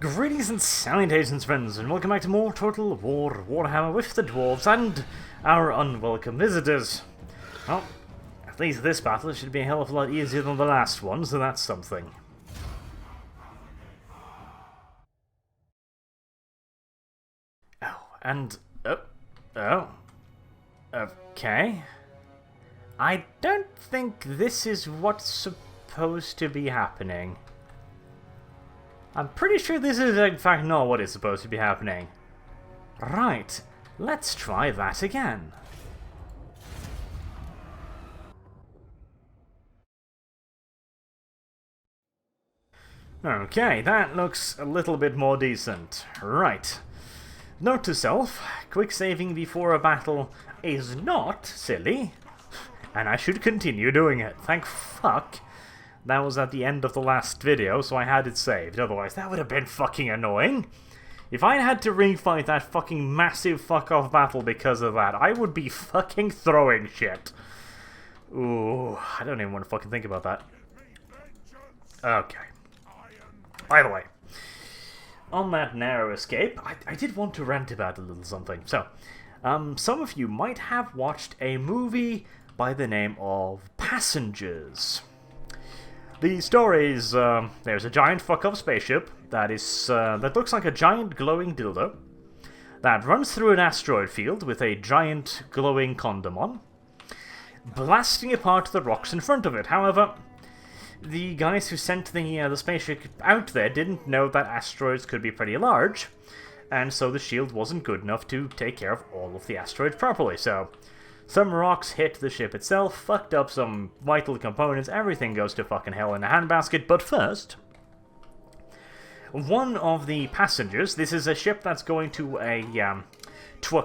Greetings and salutations, friends, and welcome back to more Total War Warhammer with the dwarves and our unwelcome visitors. Well, at least this battle should be a hell of a lot easier than the last one, so that's something. Okay. I don't think this is what's supposed to be happening. I'm pretty sure this is in fact not what is supposed to be happening. Right, let's try that again. Okay, that looks a little bit more decent. Right. Note to self, quick saving before a battle is not silly, and I should continue doing it. Thank fuck. That was at the end of the last video, so I had it saved. Otherwise, that would have been fucking annoying. If I had to ring-fight that fucking massive fuck-off battle because of that, I would be fucking throwing shit. Ooh, I don't even want to fucking think about that. Okay. By the way, on that narrow escape, I did want to rant about a little something. So, some of you might have watched a movie by the name of Passengers. The story is, there's a giant fuck-up spaceship that looks like a giant glowing dildo that runs through an asteroid field with a giant glowing condom on, blasting apart the rocks in front of it. However, the guys who sent the spaceship out there didn't know that asteroids could be pretty large, and so the shield wasn't good enough to take care of all of the asteroids properly, so some rocks hit the ship itself, fucked up some vital components, everything goes to fucking hell in a handbasket. But first, one of the passengers, this is a ship that's going to a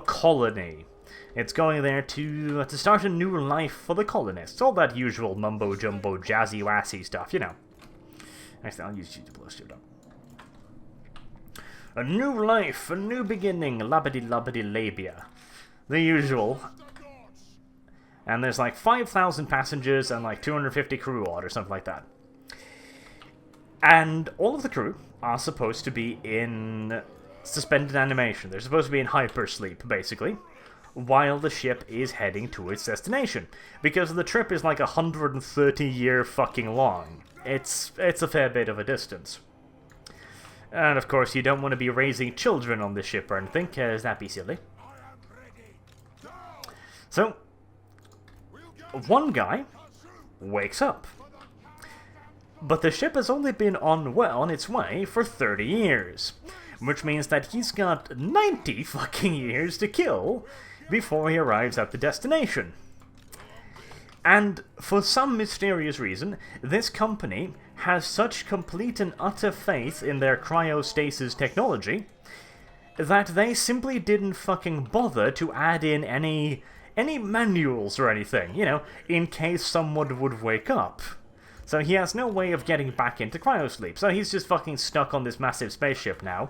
colony. It's going there to start a new life for the colonists. All that usual mumbo-jumbo, jazzy-wassy stuff, you know. Actually, I'll use you to blow shit up. A new life, a new beginning, labbity-labbity-labia. The usual. And there's like 5,000 passengers and like 250 crew odd or something like that. And all of the crew are supposed to be in suspended animation. They're supposed to be in hypersleep, basically, while the ship is heading to its destination. Because the trip is like 130-year fucking long. It's a fair bit of a distance. And of course, you don't want to be raising children on this ship or anything, because that'd be silly. So, one guy wakes up. But the ship has only been on its way for 30 years. Which means that he's got 90 fucking years to kill before he arrives at the destination. And for some mysterious reason, this company has such complete and utter faith in their cryostasis technology that they simply didn't fucking bother to add in any manuals or anything, you know, in case someone would wake up. So he has no way of getting back into cryosleep, so he's just fucking stuck on this massive spaceship now,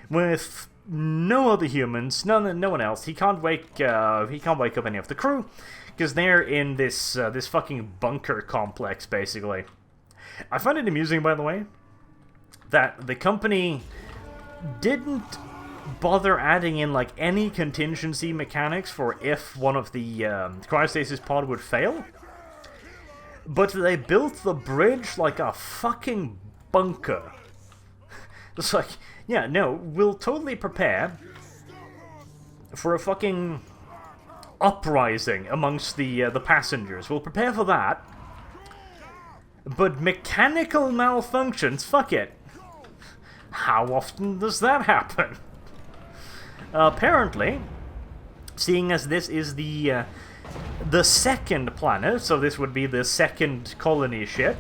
with no other humans, no one else. He can't wake up any of the crew, because they're in this fucking bunker complex, basically. I find it amusing, by the way, that the company didn't bother adding in like any contingency mechanics for if one of the cryostasis pod would fail, but they built the bridge like a fucking bunker. It's like, yeah, no, we'll totally prepare for a fucking uprising amongst the passengers. We'll prepare for that, but mechanical malfunctions, fuck it. How often does that happen? Apparently, seeing as this is the second planet, so this would be the second colony ship,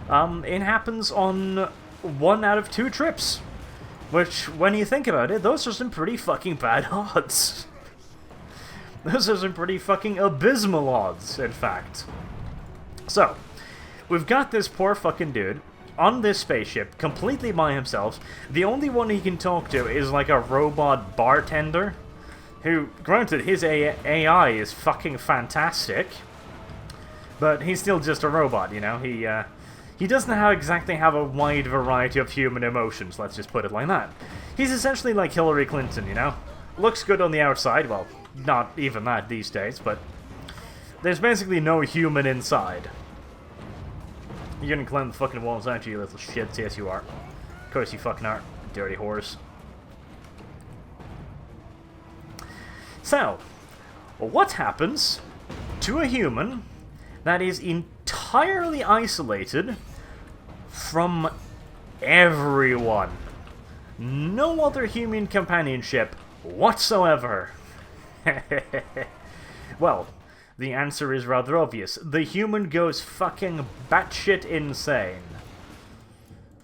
it happens on 1 out of 2 trips. Which, when you think about it, those are some pretty fucking bad odds. Those are some pretty fucking abysmal odds, in fact. So, we've got this poor fucking dude on this spaceship, completely by himself. The only one he can talk to is like a robot bartender, who, granted, his AI is fucking fantastic, but he's still just a robot, you know? He doesn't exactly have a wide variety of human emotions, let's just put it like that. He's essentially like Hillary Clinton, you know? Looks good on the outside, well, not even that these days, but there's basically no human inside. You're gonna climb the fucking walls, aren't you, you little shits? Yes, you are. Of course you fucking are, dirty whores. So, what happens to a human that is entirely isolated from everyone? No other human companionship whatsoever. Well, the answer is rather obvious. The human goes fucking batshit insane.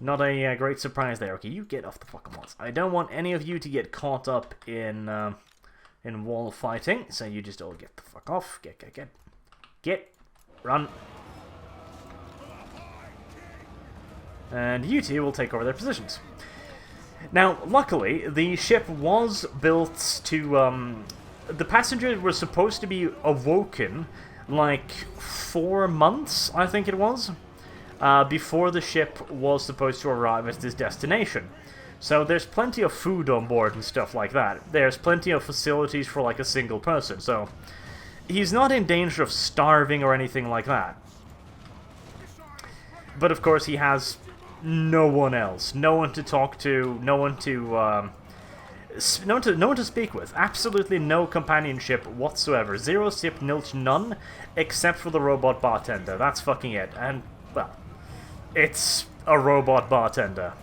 Not a great surprise there. Okay, you get off the fucking walls. I don't want any of you to get caught up in wall fighting, so you just all get the fuck off. Get. Run. And you two will take over their positions. Now, luckily, the ship was built to, the passengers were supposed to be awoken, like, 4 months, I think it was, before the ship was supposed to arrive at this destination. So there's plenty of food on board and stuff like that. There's plenty of facilities for, like, a single person, so he's not in danger of starving or anything like that. But, of course, he has no one else. No one to talk to, no one to speak with. Absolutely no companionship whatsoever. Zero, sip, nilch, none, except for the robot bartender. That's fucking it. And, well, it's a robot bartender.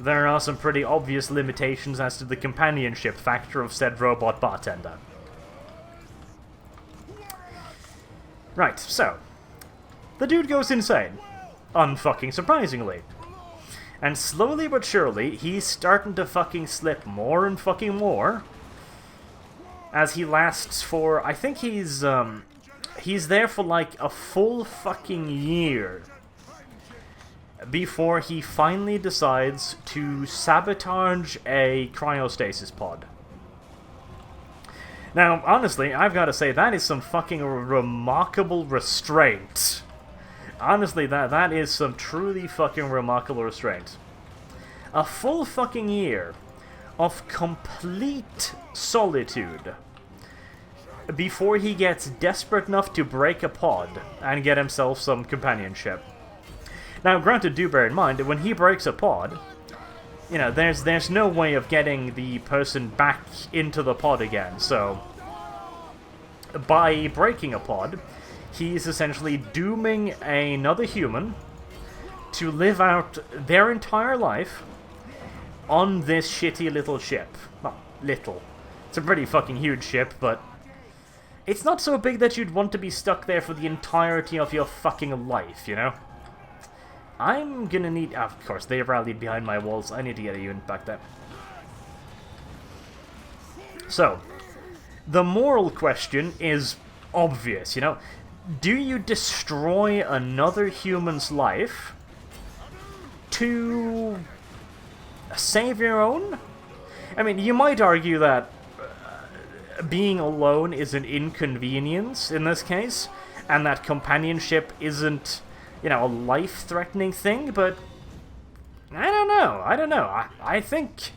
There are some pretty obvious limitations as to the companionship factor of said robot bartender. Right, so, the dude goes insane. Unfucking surprisingly. And slowly but surely, he's starting to fucking slip more and fucking more. As he lasts for, I think he's there for like a full fucking year. Before he finally decides to sabotage a cryostasis pod. Now, honestly, I've got to say, that is some fucking remarkable restraint. Honestly, that is some truly fucking remarkable restraint. A full fucking year of complete solitude before he gets desperate enough to break a pod and get himself some companionship. Now, granted, do bear in mind that when he breaks a pod, you know, there's no way of getting the person back into the pod again, so by breaking a pod, he's essentially dooming another human to live out their entire life on this shitty little ship. Well, little. It's a pretty fucking huge ship, but it's not so big that you'd want to be stuck there for the entirety of your fucking life, you know? I'm gonna need... Of course, they rallied behind my walls. I need to get a unit back there. So, the moral question is obvious, you know? Do you destroy another human's life to save your own? I mean, you might argue that being alone is an inconvenience in this case, and that companionship isn't, you know, a life-threatening thing, but I don't know. I think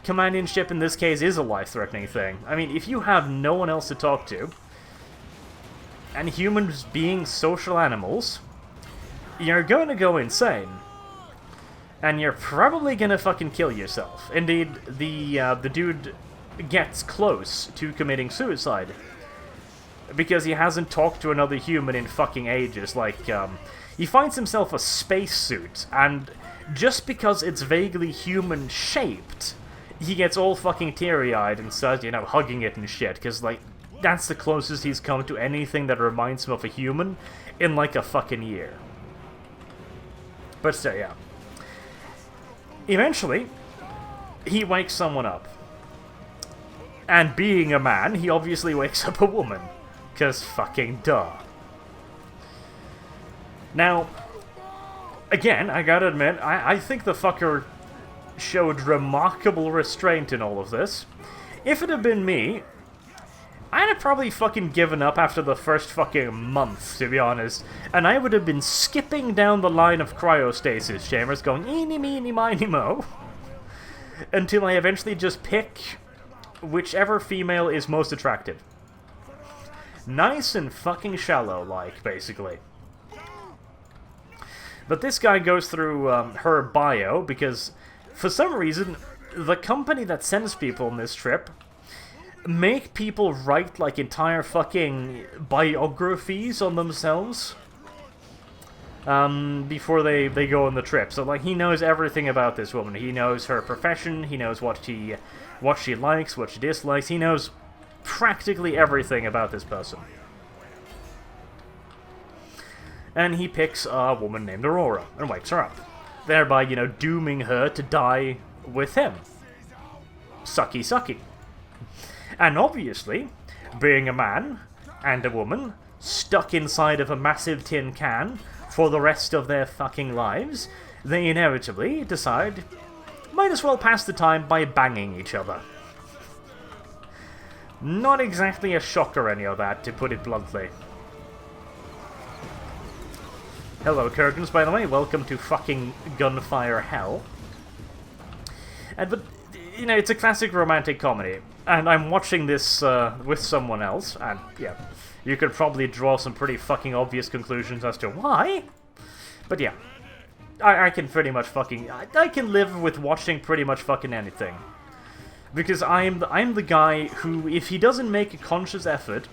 companionship in this case is a life-threatening thing. I mean, if you have no one else to talk to, and humans being social animals, you're going to go insane. And you're probably going to fucking kill yourself. Indeed, the dude gets close to committing suicide. Because he hasn't talked to another human in fucking ages. Like, he finds himself a spacesuit, and just because it's vaguely human-shaped, he gets all fucking teary-eyed and starts, you know, hugging it and shit. Because, like, that's the closest he's come to anything that reminds him of a human in like a fucking year. But still, yeah. Eventually, he wakes someone up. And being a man, he obviously wakes up a woman. 'Cause fucking duh. Now, again, I gotta admit, I think the fucker showed remarkable restraint in all of this. If it had been me, I'd have probably fucking given up after the first fucking month, to be honest. And I would have been skipping down the line of cryostasis chambers going eeny meeny miny mo. Until I eventually just pick whichever female is most attractive. Nice and fucking shallow, like, basically. But this guy goes through her bio because, for some reason, the company that sends people on this trip make people write, like, entire fucking biographies on themselves before they go on the trip. So, like, he knows everything about this woman. He knows her profession, he knows what she likes, what she dislikes. He knows practically everything about this person. And he picks a woman named Aurora and wakes her up, thereby, you know, dooming her to die with him. Sucky sucky. And obviously, being a man and a woman stuck inside of a massive tin can for the rest of their fucking lives, they inevitably decide, might as well pass the time by banging each other. Not exactly a shock or any of that, to put it bluntly. Hello, Kurgans, by the way. Welcome to fucking Gunfire Hell. But, you know, it's a classic romantic comedy. And I'm watching this with someone else, and, yeah, you could probably draw some pretty fucking obvious conclusions as to why. But, yeah. I can pretty much fucking... I can live with watching pretty much fucking anything. Because I'm the guy who, if he doesn't make a conscious effort,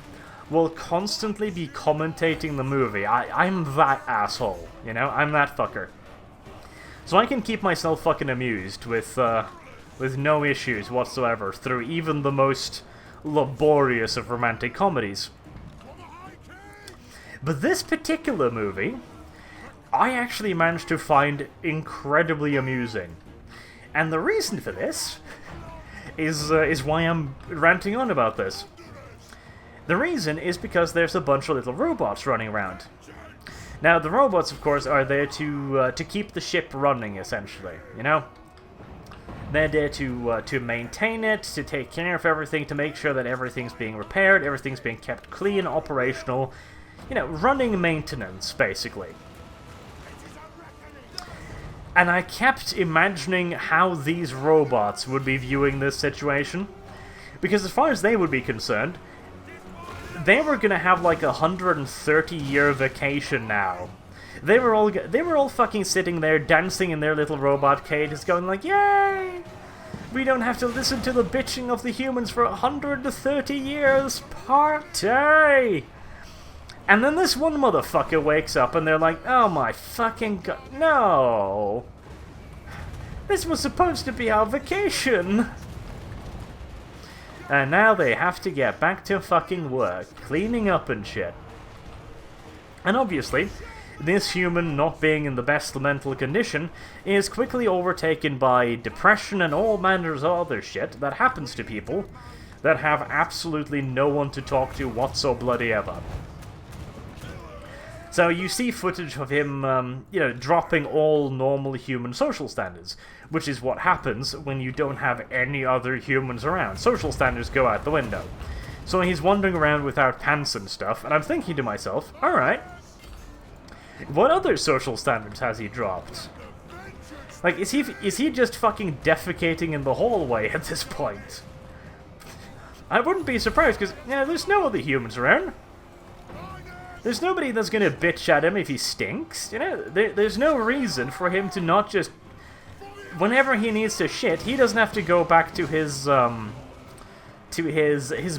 will constantly be commentating the movie. I'm that asshole, you know? I'm that fucker. So I can keep myself fucking amused with no issues whatsoever through even the most laborious of romantic comedies. But this particular movie, I actually managed to find incredibly amusing. And the reason for this is why I'm ranting on about this. The reason is because there's a bunch of little robots running around. Now, the robots, of course, are there to keep the ship running, essentially, you know? They're there to maintain it, to take care of everything, to make sure that everything's being repaired, everything's being kept clean, operational, you know, running maintenance, basically. And I kept imagining how these robots would be viewing this situation. Because as far as they would be concerned, they were gonna have like a 130-year vacation now. They were all fucking sitting there dancing in their little robot cages going like, yay! We don't have to listen to the bitching of the humans for 130 years! Party! And then this one motherfucker wakes up and they're like, oh my fucking god, no! This was supposed to be our vacation! And now they have to get back to fucking work, cleaning up and shit. And obviously, this human not being in the best mental condition is quickly overtaken by depression and all manners of other shit that happens to people that have absolutely no one to talk to whatso bloody ever. So you see footage of him, you know, dropping all normal human social standards, which is what happens when you don't have any other humans around. Social standards go out the window. So he's wandering around without pants and stuff, and I'm thinking to myself, alright, what other social standards has he dropped? Like, is he just fucking defecating in the hallway at this point? I wouldn't be surprised, because, you know, there's no other humans around. There's nobody that's gonna bitch at him if he stinks, you know? There's no reason for him to not just... Whenever he needs to shit, he doesn't have to go back to his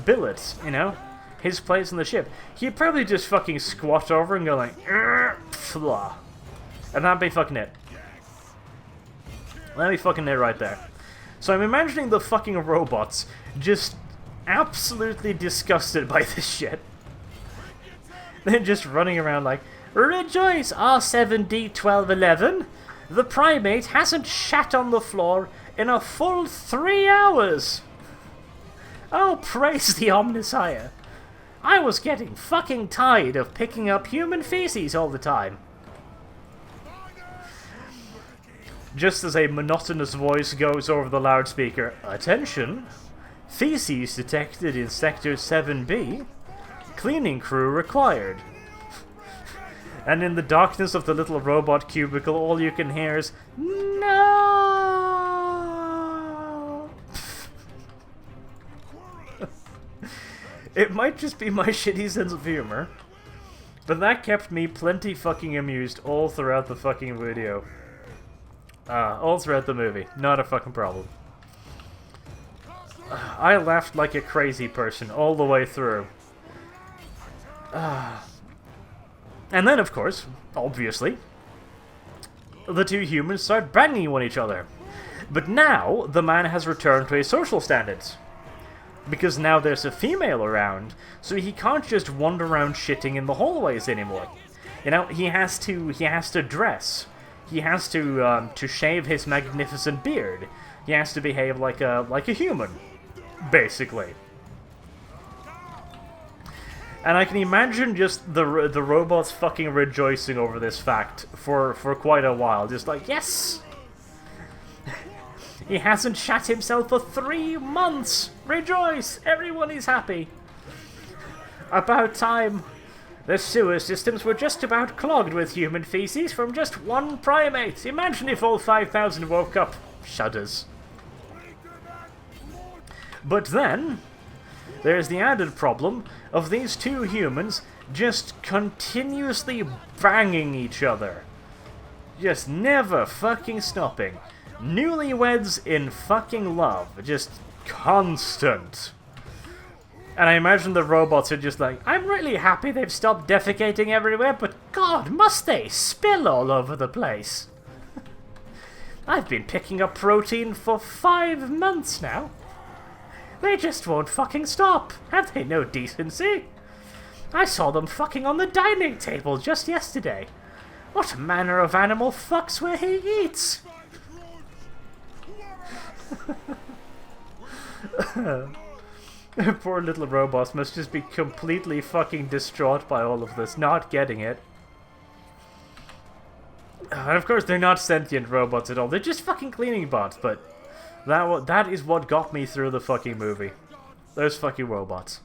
billet, you know? His place in the ship. He'd probably just fucking squat over and go like, flah. And that'd be fucking it. That'd be fucking it right there. So I'm imagining the fucking robots just absolutely disgusted by this shit. They're just running around like, rejoice, R7D1211! The primate hasn't shat on the floor in a full 3 hours! Oh, praise the Omnissiah! I was getting fucking tired of picking up human feces all the time. Just as a monotonous voice goes over the loudspeaker, attention! Feces detected in Sector 7B. Cleaning crew required. And in the darkness of the little robot cubicle, all you can hear is, no! It might just be my shitty sense of humor, but that kept me plenty fucking amused all throughout the fucking video. All throughout the movie. Not a fucking problem. I laughed like a crazy person all the way through. And then, of course, obviously, the two humans start banging on each other. But now, the man has returned to his social standards. Because now there's a female around, so he can't just wander around shitting in the hallways anymore. You know, he has to dress. He has to shave his magnificent beard. He has to behave like a human, basically. And I can imagine just the robots fucking rejoicing over this fact for quite a while. Just like, yes! He hasn't shat himself for 3 months! Rejoice! Everyone is happy! About time. The sewer systems were just about clogged with human feces from just one primate. Imagine if all 5,000 woke up. Shudders. But then, there's the added problem of these two humans just continuously banging each other. Just never fucking stopping. Newlyweds in fucking love. Just constant. And I imagine the robots are just like, I'm really happy they've stopped defecating everywhere, but God, must they spill all over the place? I've been picking up protein for 5 months now. They just won't fucking stop. Have they no decency? I saw them fucking on the dining table just yesterday. What manner of animal fucks where he eats? Poor little robots must just be completely fucking distraught by all of this, not getting it. And of course they're not sentient robots at all, they're just fucking cleaning bots, but that is what got me through the fucking movie. Those fucking robots.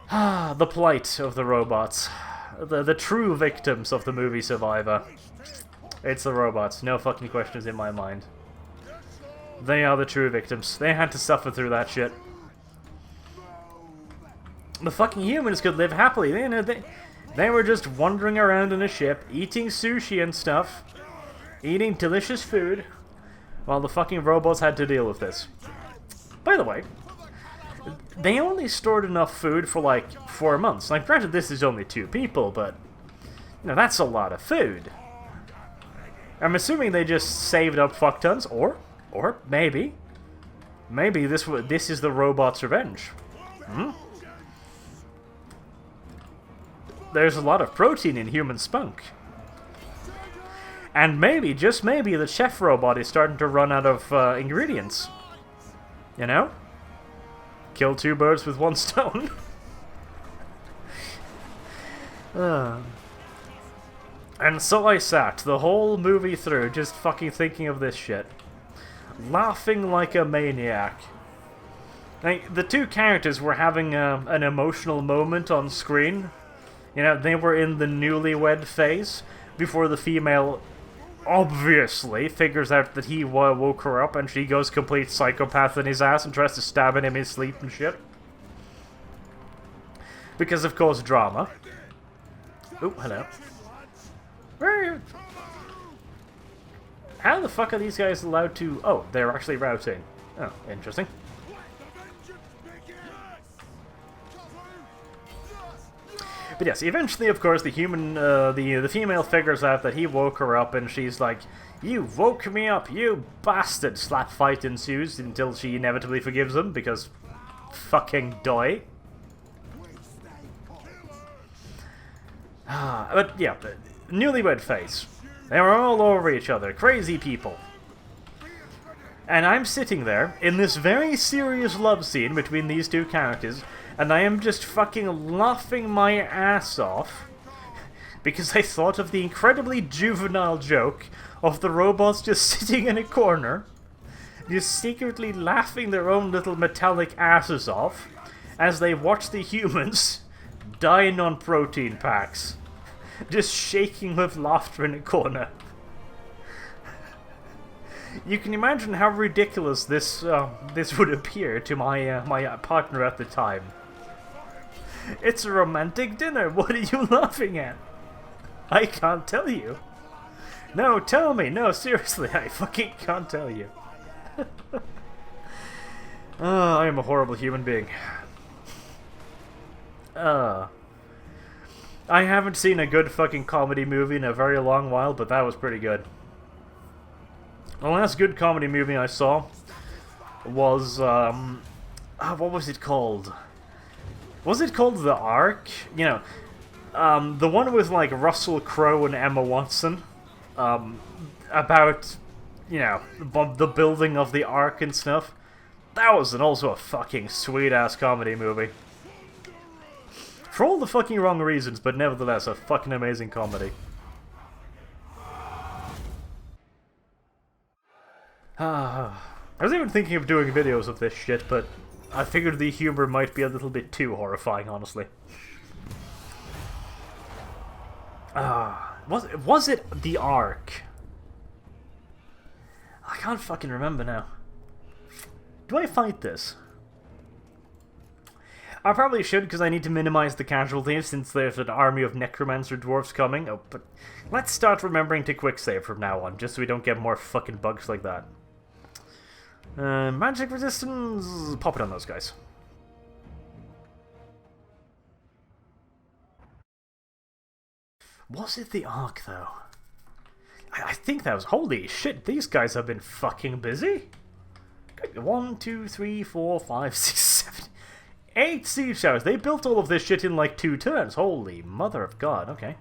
The plight of the robots. The true victims of the movie Survivor. It's the robots, no fucking questions in my mind. They are the true victims. They had to suffer through that shit. The fucking humans could live happily. They were just wandering around in a ship, eating sushi and stuff, eating delicious food, while the fucking robots had to deal with this. By the way, they only stored enough food for like 4 months. Like, granted, this is only 2 people, but you know, that's a lot of food. I'm assuming they just saved up fuck tons, or maybe this is the robot's revenge. There's a lot of protein in human spunk. And maybe, just maybe, the chef robot is starting to run out of ingredients. You know? Kill 2 birds with 1 stone. And so I sat the whole movie through just fucking thinking of this shit. Laughing like a maniac. Like, the 2 characters were having an emotional moment on screen. You know, they were in the newlywed phase before the female obviously figures out that he woke her up and she goes complete psychopath in his ass and tries to stab him in his sleep and shit. Because, of course, drama. Oh, hello. Where? How the fuck are these guys allowed to... Oh, they're actually routing. Oh, interesting. But yes, eventually, of course, the human, the female figures out that he woke her up, and she's like, "You woke me up, you bastard!" Slap fight ensues until she inevitably forgives him because fucking Dawi. But yeah, the newlywed phase. They were all over each other, crazy people. And I'm sitting there in this very serious love scene between these 2 characters, and I am just fucking laughing my ass off because I thought of the incredibly juvenile joke of the robots just sitting in a corner, just secretly laughing their own little metallic asses off as they watch the humans dying on protein packs, just shaking with laughter in a corner. You can imagine how ridiculous this would appear to my partner at the time. It's a romantic dinner. What are you laughing at? I can't tell you. No, tell me. No, seriously, I fucking can't tell you. I am a horrible human being. I haven't seen a good fucking comedy movie in a very long while, but that was pretty good. The last good comedy movie I saw was, what was it called? Was it called The Ark? You know, the one with, like, Russell Crowe and Emma Watson, about, you know, the building of the Ark and stuff. That was also a fucking sweet-ass comedy movie. For all the fucking wrong reasons, but nevertheless, a fucking amazing comedy. I was even thinking of doing videos of this shit, but I figured the humor might be a little bit too horrifying, honestly. Was it The Ark? I can't fucking remember now. Do I fight this? I probably should, because I need to minimize the casualties since there's an army of necromancer dwarves coming. Oh, but let's start remembering to quick save from now on, just so we don't get more fucking bugs like that. Magic resistance... Pop it on those guys. Was it the Ark, though? I think that was... Holy shit, these guys have been fucking busy. 1, 2, 3, 4, 5, 6, 7... 8 siege towers. They built all of this shit in like 2 turns. Holy mother of God, okay.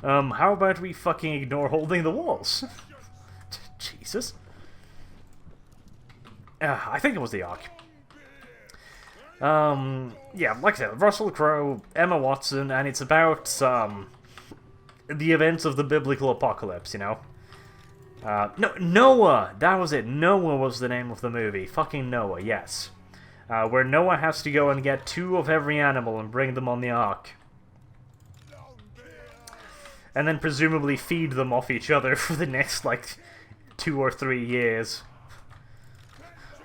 How about we fucking ignore holding the walls? Jesus. I think it was the Ark. Yeah, like I said, Russell Crowe, Emma Watson, and it's about, the events of the biblical apocalypse, you know? No, Noah! That was it. Noah was the name of the movie. Fucking Noah, yes. Where Noah has to go and get 2 of every animal and bring them on the Ark. And then presumably feed them off each other for the next, like, 2 or 3 years.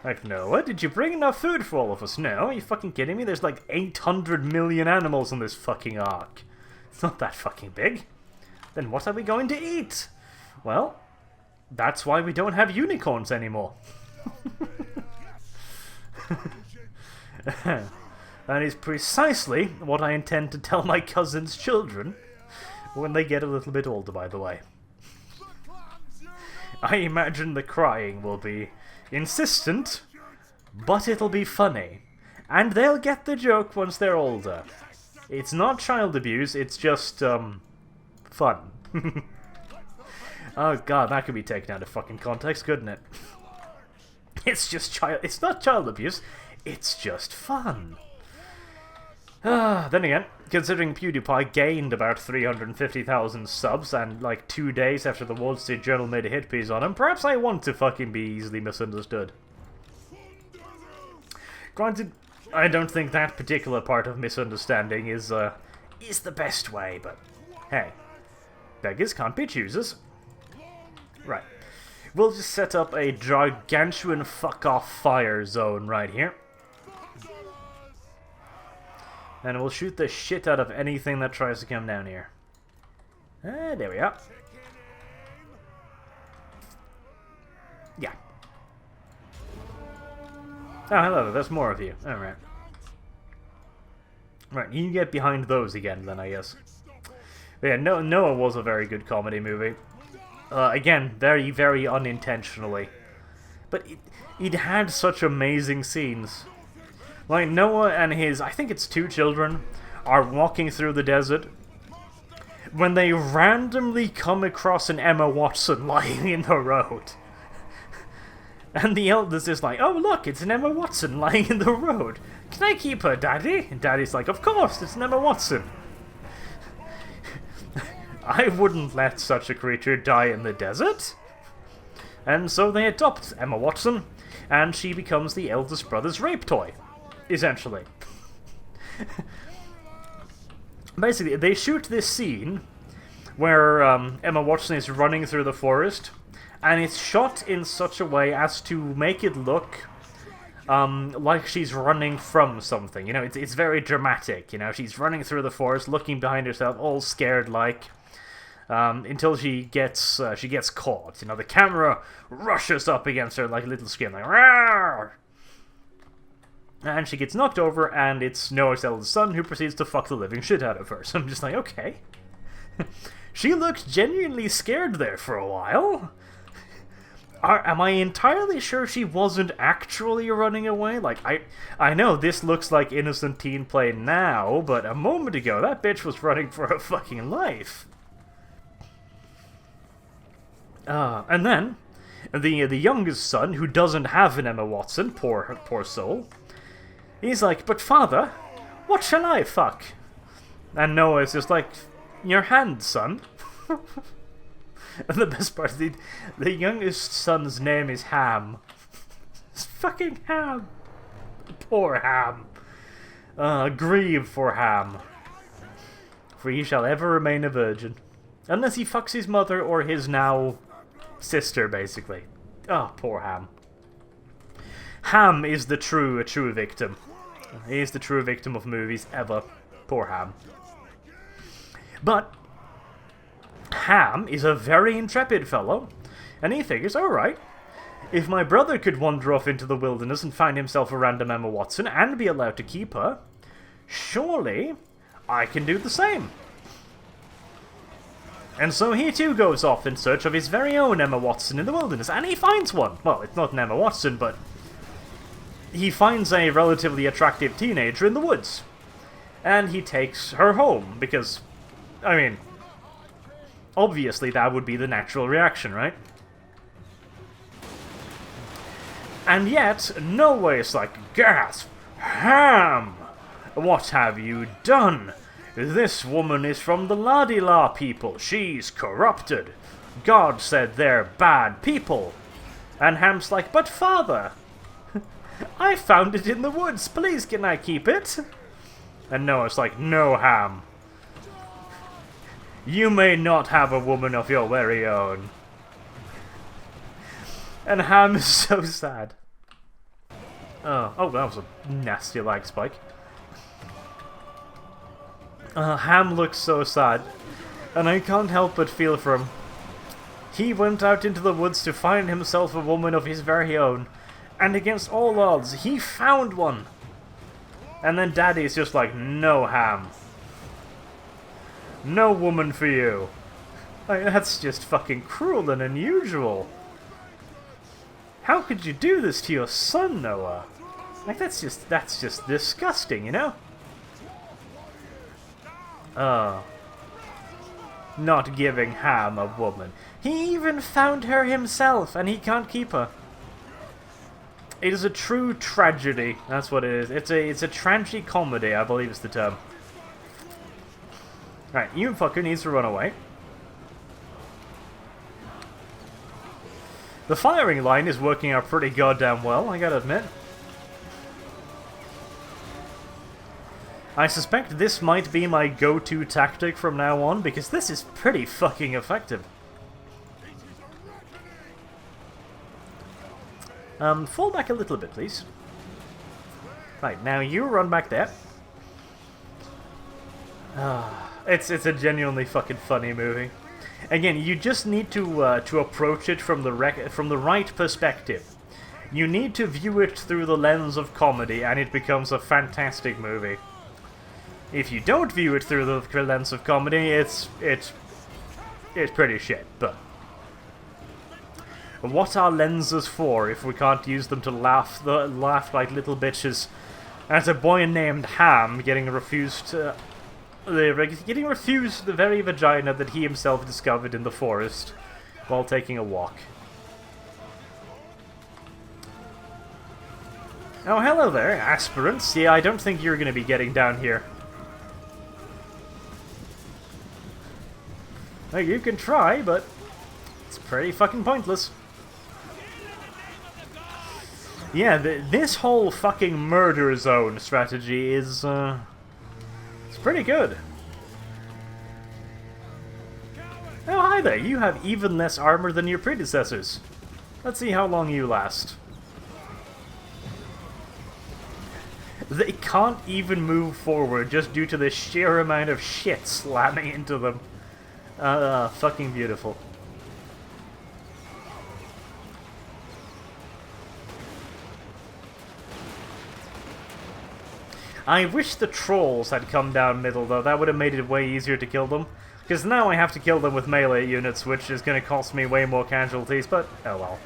Like, Noah, did you bring enough food for all of us? No, are you fucking kidding me? There's like 800 million animals on this fucking Ark. It's not that fucking big. Then what are we going to eat? Well, that's why we don't have unicorns anymore. That is precisely what I intend to tell my cousin's children when they get a little bit older, by the way. I imagine the crying will be insistent, but it'll be funny. And they'll get the joke once they're older. It's not child abuse, it's just, fun. Oh god, that could be taken out of fucking context, couldn't it? It's not child abuse, it's just fun. Then again, considering PewDiePie gained about 350,000 subs and like 2 days after the Wall Street Journal made a hit piece on him, perhaps I want to fucking be easily misunderstood. Granted, I don't think that particular part of misunderstanding is the best way, but hey, beggars can't be choosers. Right. We'll just set up a gargantuan fuck-off fire zone right here. And we'll shoot the shit out of anything that tries to come down here. There we are. Yeah. Oh, hello, there's more of you. Alright. Right, you can get behind those again then, I guess. But yeah, Noah was a very good comedy movie. Again, very, very unintentionally. But it had such amazing scenes. Like, Noah and his, I think it's 2 children, are walking through the desert when they randomly come across an Emma Watson lying in the road. And the eldest is like, oh look, it's an Emma Watson lying in the road. Can I keep her, Daddy? And Daddy's like, of course, it's an Emma Watson. I wouldn't let such a creature die in the desert. And so they adopt Emma Watson, and she becomes the eldest brother's rape toy, essentially. Basically, they shoot this scene where Emma Watson is running through the forest, and it's shot in such a way as to make it look like she's running from something. You know, it's very dramatic. You know, she's running through the forest, looking behind herself, all scared like, until she gets caught. You know, the camera rushes up against her like a little scream, like "Rawr!" And she gets knocked over, and it's Noah's eldest son who proceeds to fuck the living shit out of her. So I'm just like, okay. She looked genuinely scared there for a while. Am I entirely sure she wasn't actually running away? Like, I know this looks like innocent teen play now, but a moment ago, that bitch was running for her fucking life. And then, the youngest son, who doesn't have an Emma Watson, poor soul, he's like, but father, what shall I fuck? And Noah's just like, your hand, son. And the best part, the youngest son's name is Ham. It's fucking Ham. Poor Ham. Grieve for Ham. For he shall ever remain a virgin. Unless he fucks his mother or his now sister, basically. Oh, poor Ham. Ham is the true victim. He is the true victim of movies ever. Poor Ham. But Ham is a very intrepid fellow, and he figures, alright, if my brother could wander off into the wilderness and find himself a random Emma Watson and be allowed to keep her, surely I can do the same. And so he too goes off in search of his very own Emma Watson in the wilderness, and he finds one. Well, it's not an Emma Watson, but he finds a relatively attractive teenager in the woods. And he takes her home, because, I mean, obviously that would be the natural reaction, right? And yet, Noah's like, gasp! Ham! What have you done? This woman is from the La-di-La people. She's corrupted. God said they're bad people. And Ham's like, but father, I found it in the woods. Please, can I keep it? And Noah's like, no, Ham. You may not have a woman of your very own. And Ham is so sad. Oh, that was a nasty lag spike. Ham looks so sad, and I can't help but feel for him. He went out into the woods to find himself a woman of his very own, and against all odds, he found one. And then Daddy's just like, no, Ham. No woman for you. Like, that's just fucking cruel and unusual. How could you do this to your son, Noah? Like, that's just disgusting, you know? Not giving Ham a woman. He even found her himself, and he can't keep her. It is a true tragedy. That's what it is. It's a tragicomedy, I believe is the term. Right, you fucker needs to run away. The firing line is working out pretty goddamn well, I gotta admit. I suspect this might be my go-to tactic from now on, because this is pretty fucking effective. Fall back a little bit, please. Right, now you run back there. It's a genuinely fucking funny movie. Again, you just need to approach it from the right perspective. You need to view it through the lens of comedy, and it becomes a fantastic movie. If you don't view it through the lens of comedy, it's pretty shit. But what are lenses for if we can't use them to laugh like little bitches at a boy named Ham getting refused the very vagina that he himself discovered in the forest while taking a walk. Oh, hello there, aspirants. Yeah, I don't think you're going to be getting down here. Well, you can try, but it's pretty fucking pointless. Yeah, this whole fucking murder zone strategy is, it's pretty good. Oh, hi there, you have even less armor than your predecessors. Let's see how long you last. They can't even move forward just due to the sheer amount of shit slamming into them. Fucking beautiful. I wish the trolls had come down middle, though. That would have made it way easier to kill them. Because now I have to kill them with melee units, which is going to cost me way more casualties, but oh well.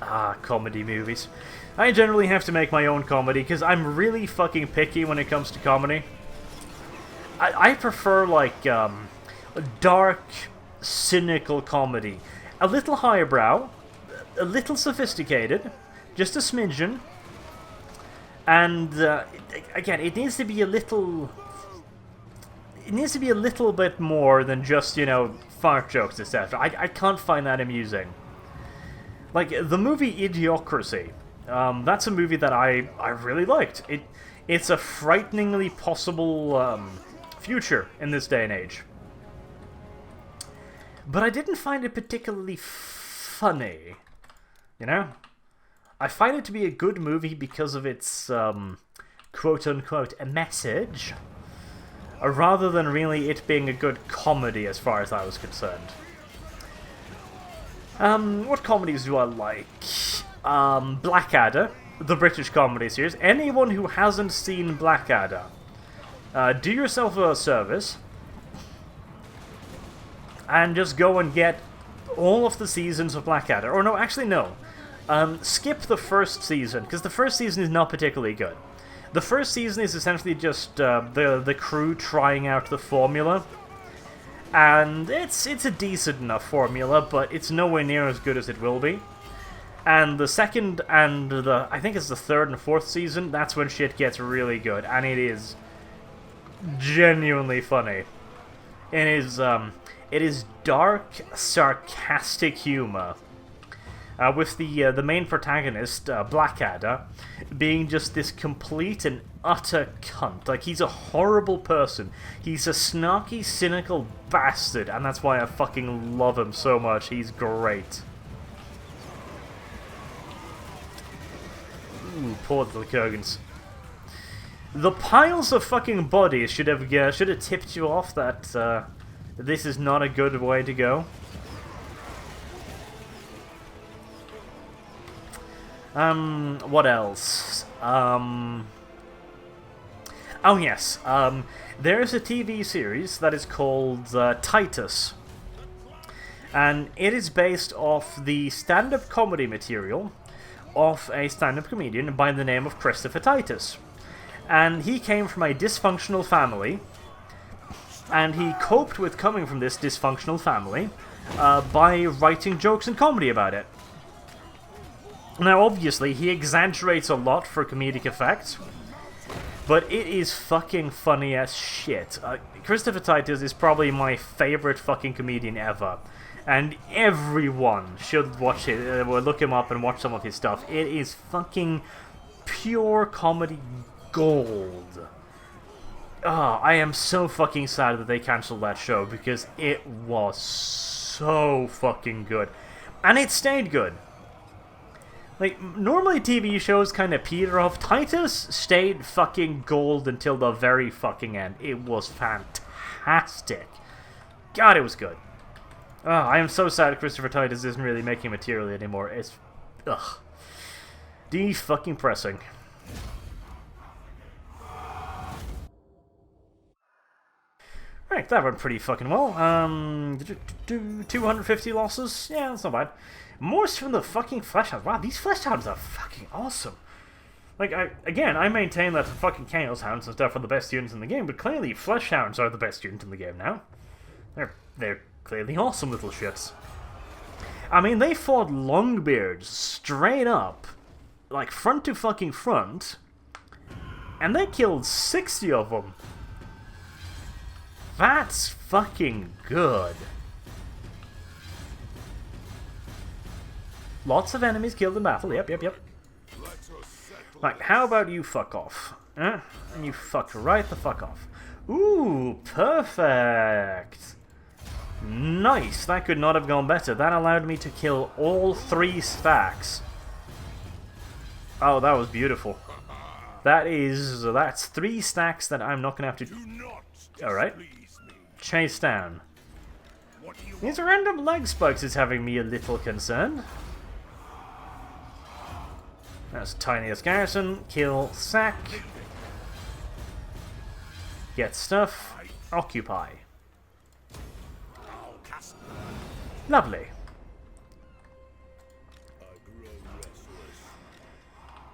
Ah, comedy movies. I generally have to make my own comedy, because I'm really fucking picky when it comes to comedy. I prefer, like, dark, cynical comedy. A little highbrow, a little sophisticated, just a smidgen, and, again, it needs to be a little... It needs to be a little bit more than just, you know, fart jokes, etc. I can't find that amusing. Like, the movie Idiocracy, that's a movie that I really liked. It's a frighteningly possible future in this day and age. But I didn't find it particularly funny, you know? I find it to be a good movie because of its, quote-unquote, a message, rather than really it being a good comedy as far as I was concerned. What comedies do I like? Blackadder, the British comedy series. Anyone who hasn't seen Blackadder, do yourself a service and just go and get all of the seasons of Blackadder. Or no, actually no. Skip the first season, because the first season is not particularly good. The first season is essentially just the crew trying out the formula. And it's a decent enough formula, but it's nowhere near as good as it will be. And the second and I think it's the third and fourth season, that's when shit gets really good. And it is genuinely funny. It is dark, sarcastic humor. With the main protagonist, Blackadder, being just this complete and utter cunt. Like, he's a horrible person. He's a snarky, cynical bastard, and that's why I fucking love him so much. He's great. Ooh, poor little Kurgans. The piles of fucking bodies should have tipped you off that this is not a good way to go. What else? Oh yes, there is a TV series that is called Titus. And it is based off the stand-up comedy material of a stand-up comedian by the name of Christopher Titus. And he came from a dysfunctional family, and he coped with coming from this dysfunctional family by writing jokes and comedy about it. Now, obviously, he exaggerates a lot for comedic effect, but it is fucking funny as shit. Christopher Titus is probably my favorite fucking comedian ever, and everyone should watch it, or look him up and watch some of his stuff. It is fucking pure comedy gold. I am so fucking sad that they cancelled that show, because it was so fucking good. And it stayed good. Like, normally TV shows kind of peter off. Titus stayed fucking gold until the very fucking end. It was fantastic. God, it was good. I am so sad Christopher Titus isn't really making material anymore. It's... ugh. De-fucking pressing. Right, that went pretty fucking well. 250 losses? Yeah, that's not bad. Most from the fucking Flesh Hounds. Wow, these Flesh Hounds are fucking awesome. Like, I maintain that the fucking Chaos Hounds and stuff are the best units in the game, but clearly Flesh Hounds are the best unit in the game now. They're clearly awesome little shits. I mean, they fought Longbeards straight up, like front to fucking front, and they killed 60 of them. That's fucking good. Lots of enemies killed in battle. Yep, yep, yep. Right, how about you fuck off? And you fuck right the fuck off. Ooh, perfect. Nice. That could not have gone better. That allowed me to kill all 3 stacks. Oh, that was beautiful. That's 3 stacks that I'm not gonna have to... Alright. Chase down. These random leg spikes is having me a little concerned. That's tiniest garrison. Kill, sack. Get stuff. Occupy. Lovely.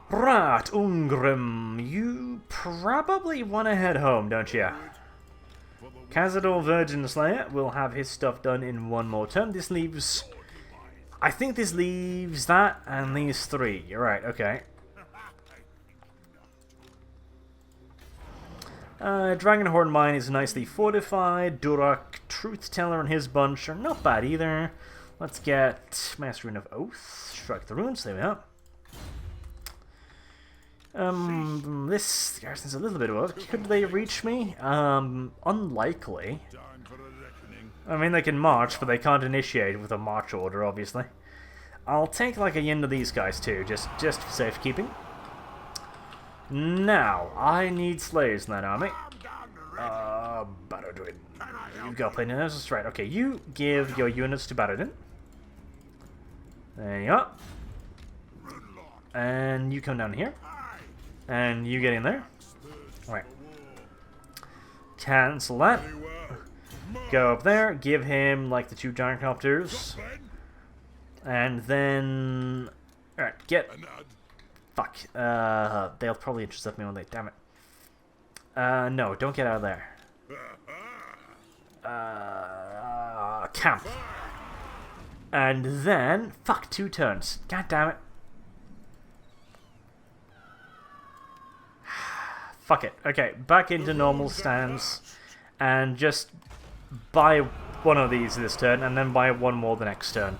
Right, Ungrim, you probably want to head home, don't you? Cazador Virgin Slayer will have his stuff done in 1 more turn. This leaves... I think this leaves that and these 3. You're right, okay. Dragonhorn Mine is nicely fortified. Durak, Truth Teller and his bunch are not bad either. Let's get Master Rune of Oath. Strike the runes, there we are. This garrison's a little bit of... Could they reach me? Unlikely. I mean, they can march, but they can't initiate with a march order, obviously. I'll take, like, a yin to these guys, too, just for safekeeping. Now, I need slaves in that army. Baradwin. You've got plenty of those. That's right. Okay, you give your units to Baradwin. There you go. And you come down here. And you get in there. Right. Cancel that. Go up there. Give him, like, the 2 giant copters. And then... Alright, get... Fuck. They'll probably intercept me when they... Damn it. No, don't get out of there. Camp. And then... Fuck, 2 turns. God damn it. Fuck it. Okay, back into normal stance. And just buy 1 of these this turn, and then buy 1 more the next turn.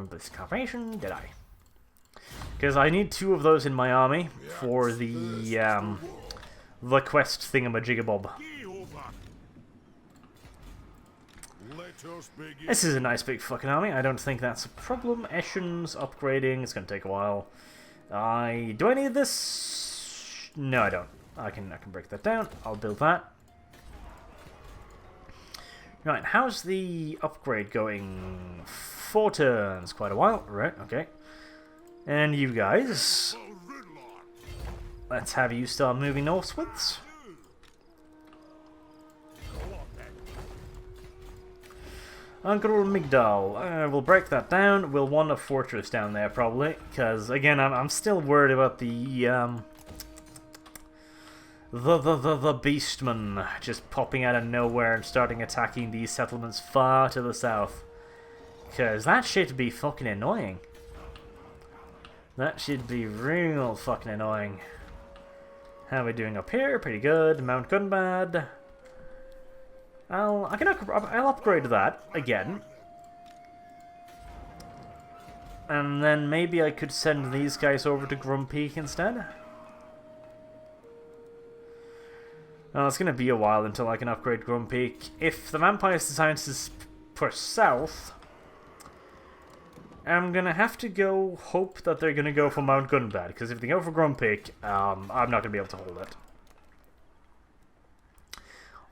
This confirmation, did I? Because I need 2 of those in my army for the quest thingamajigabob. This is a nice big fucking army. I don't think that's a problem. Eshen's upgrading. It's going to take a while. Do I need this? No, I don't. I can break that down. I'll build that. Right, how's the upgrade going? 4 turns. Quite a while. Right, okay. And you guys. Let's have you start moving northwards. Ankarul Migdal. We'll break that down. We'll want a fortress down there, probably. Because, again, I'm still worried about the beastmen just popping out of nowhere and starting attacking these settlements far to the south. Because that shit be fucking annoying. That should be real fucking annoying. How are we doing up here? Pretty good. Mount Gunbad. I'll upgrade that again. And then maybe I could send these guys over to Grum Peak instead. Well, it's going to be a while until I can upgrade Grum Peak. If the vampires decide to push south, I'm going to have to go hope that they're going to go for Mount Gunbad. Because if they go for Grum Peak, I'm not going to be able to hold it.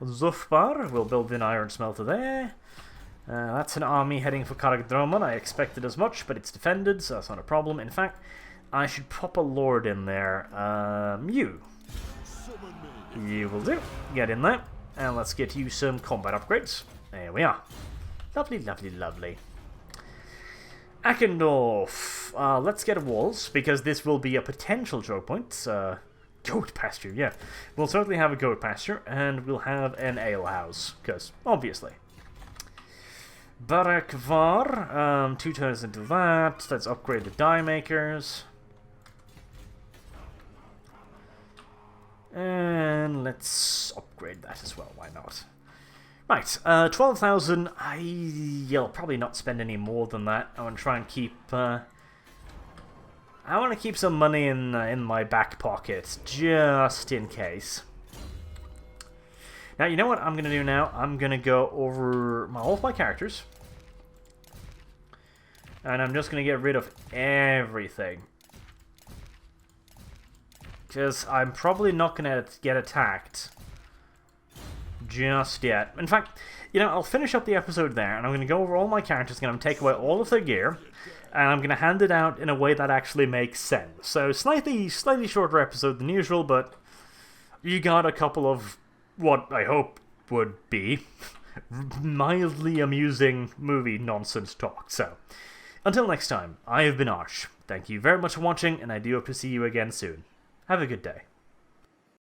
Zufbar will build an iron smelter there. That's an army heading for Karagdroman. I expected as much, but it's defended, so that's not a problem. In fact, I should pop a lord in there. You will do. Get in there. And let's get you some combat upgrades. There we are. Lovely, lovely, lovely. Akendorf. Let's get walls, because this will be a potential choke point. Goat pasture, yeah. We'll certainly have a goat pasture, and we'll have an alehouse, because, obviously. Barakvar, 2 turns into that. Let's upgrade the die makers. And let's upgrade that as well, why not? Right, 12,000. I'll probably not spend any more than that. I want to try and keep. I want to keep some money in my back pocket, just in case. Now, you know what I'm going to do now? I'm going to go over all of my characters. And I'm just going to get rid of everything. Because I'm probably not going to get attacked just yet. In fact, you know, I'll finish up the episode there, and I'm going to go over all my characters, and I'm going to take away all of their gear, and I'm going to hand it out in a way that actually makes sense. So, slightly shorter episode than usual, but you got a couple of what I hope would be mildly amusing movie nonsense talk. So, until next time, I have been Arsh. Thank you very much for watching, and I do hope to see you again soon. Have a good day.